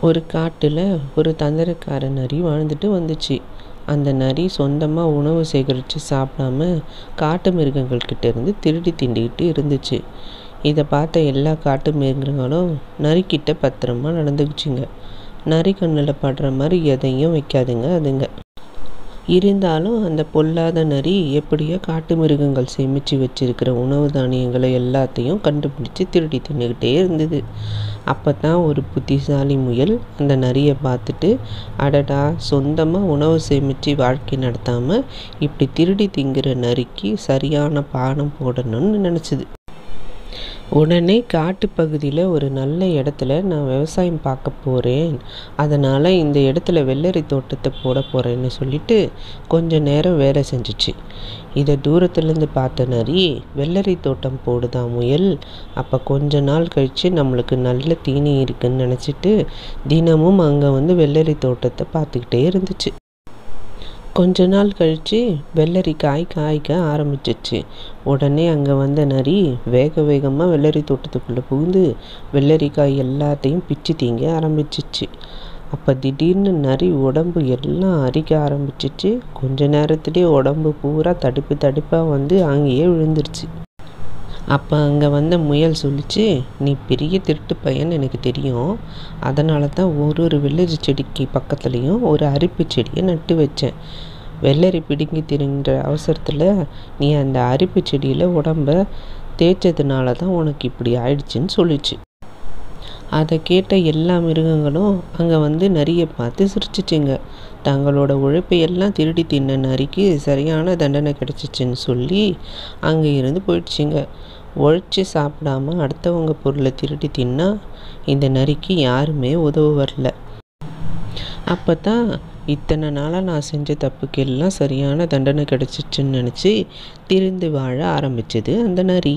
ஒரு காட்டில் ஒரு தந்திரக்கார நரி வாழ்ந்துட்டு வந்துச்சு. அந்த நரி சொந்தமாக உணவு சேகரித்து சாப்பிடாம காட்டு மிருகங்கள்கிட்ட இருந்து திருடி திண்டிக்கிட்டு இருந்துச்சு. இதை பார்த்த எல்லா காட்டு மிருகங்களும் நரிக்கிட்ட பத்திரமா நடந்துக்குச்சுங்க. நரி கண்ணில் படுற மாதிரி எதையும் வைக்காதுங்க அதுங்க. இருந்தாலும் அந்த பொல்லாத நரி எப்படியோ காட்டு மிருகங்கள் சேமித்து வச்சிருக்கிற உணவு தானியங்களை எல்லாத்தையும் கண்டுபிடிச்சி திருடி தின்னுக்கிட்டே இருந்தது. அப்போ தான் ஒரு புத்திசாலி முயல் அந்த நரியை பார்த்துட்டு, அடடா, சொந்தமாக உணவு சேமித்து வாழ்க்கை நடத்தாமல் இப்படி திருடி திங்கிற நரிக்கு சரியான பாடம் போடணும்னு நினச்சிது. உடனே காட்டுப்பகுதியில் ஒரு நல்ல இடத்துல நான் விவசாயம் பார்க்க போகிறேன், அதனால் இந்த இடத்துல வெள்ளரி தோட்டத்தை போட போகிறேன்னு சொல்லிட்டு கொஞ்ச நேரம் வேலை செஞ்சிச்சு. இதை தூரத்துலேருந்து பார்த்த நரி, வெள்ளரி தோட்டம் போடுதான் முயல், அப்போ கொஞ்ச நாள் கழித்து நம்மளுக்கு நல்ல தீனி இருக்குன்னு நினச்சிட்டு தினமும் அங்கே வந்து வெள்ளரி தோட்டத்தை பார்த்துக்கிட்டே இருந்துச்சு. கொஞ்ச நாள் கழித்து வெள்ளரி காய்க்க ஆரம்பிச்சிச்சு. உடனே அங்கே வந்த நரி வேக வேகமாக வெள்ளரி தோட்டத்துக்குள்ளே புகுந்து வெள்ளரிக்காய் எல்லாத்தையும் பிச்சு திங்க ஆரம்பிச்சிச்சு. அப்போ திடீர்னு நரி உடம்பு எல்லாம் அரிக்க ஆரம்பிச்சிச்சு. கொஞ்ச நேரத்துலேயே உடம்பு பூரா தடிப்பாக வந்து அங்கேயே விழுந்துருச்சு. அப்போ அங்கே வந்த முயல் சொல்லிச்சு, நீ பெரிய திருட்டு பையன்னு எனக்கு தெரியும், அதனால தான் ஒரு வெள்ளரி செடிக்கு பக்கத்துலேயும் ஒரு அரிப்பு செடியை நட்டு வச்சேன். வெள்ளரி பிடுங்கி திரிங்கிற அவசரத்தில் நீ அந்த அரிப்பு செடியில் உடம்ப தேய்ச்சதுனால தான் உனக்கு இப்படி ஆயிடுச்சுன்னு சொல்லிச்சு. அதை கேட்ட எல்லா மிருகங்களும் அங்கே வந்து நரியை பார்த்து சிரிச்சிச்சிங்க. தங்களோட உழைப்பை எல்லாம் திருடி தின்ன நரிக்கு சரியான தண்டனை கிடச்சிச்சின்னு சொல்லி அங்கே இருந்து போயிடுச்சுங்க. உழைச்சி சாப்பிடாம அடுத்தவங்க பொருளை திருடி தின்னா இந்த நரிக்கு யாருமே உதவ வரல. அப்போ தான் இத்தனை நாளாக நான் செஞ்ச தப்புக்கு எல்லாம் சரியான தண்டனை கிடச்சிச்சின்னு நினச்சி திரிந்து வாழ ஆரம்பிச்சது அந்த நரி.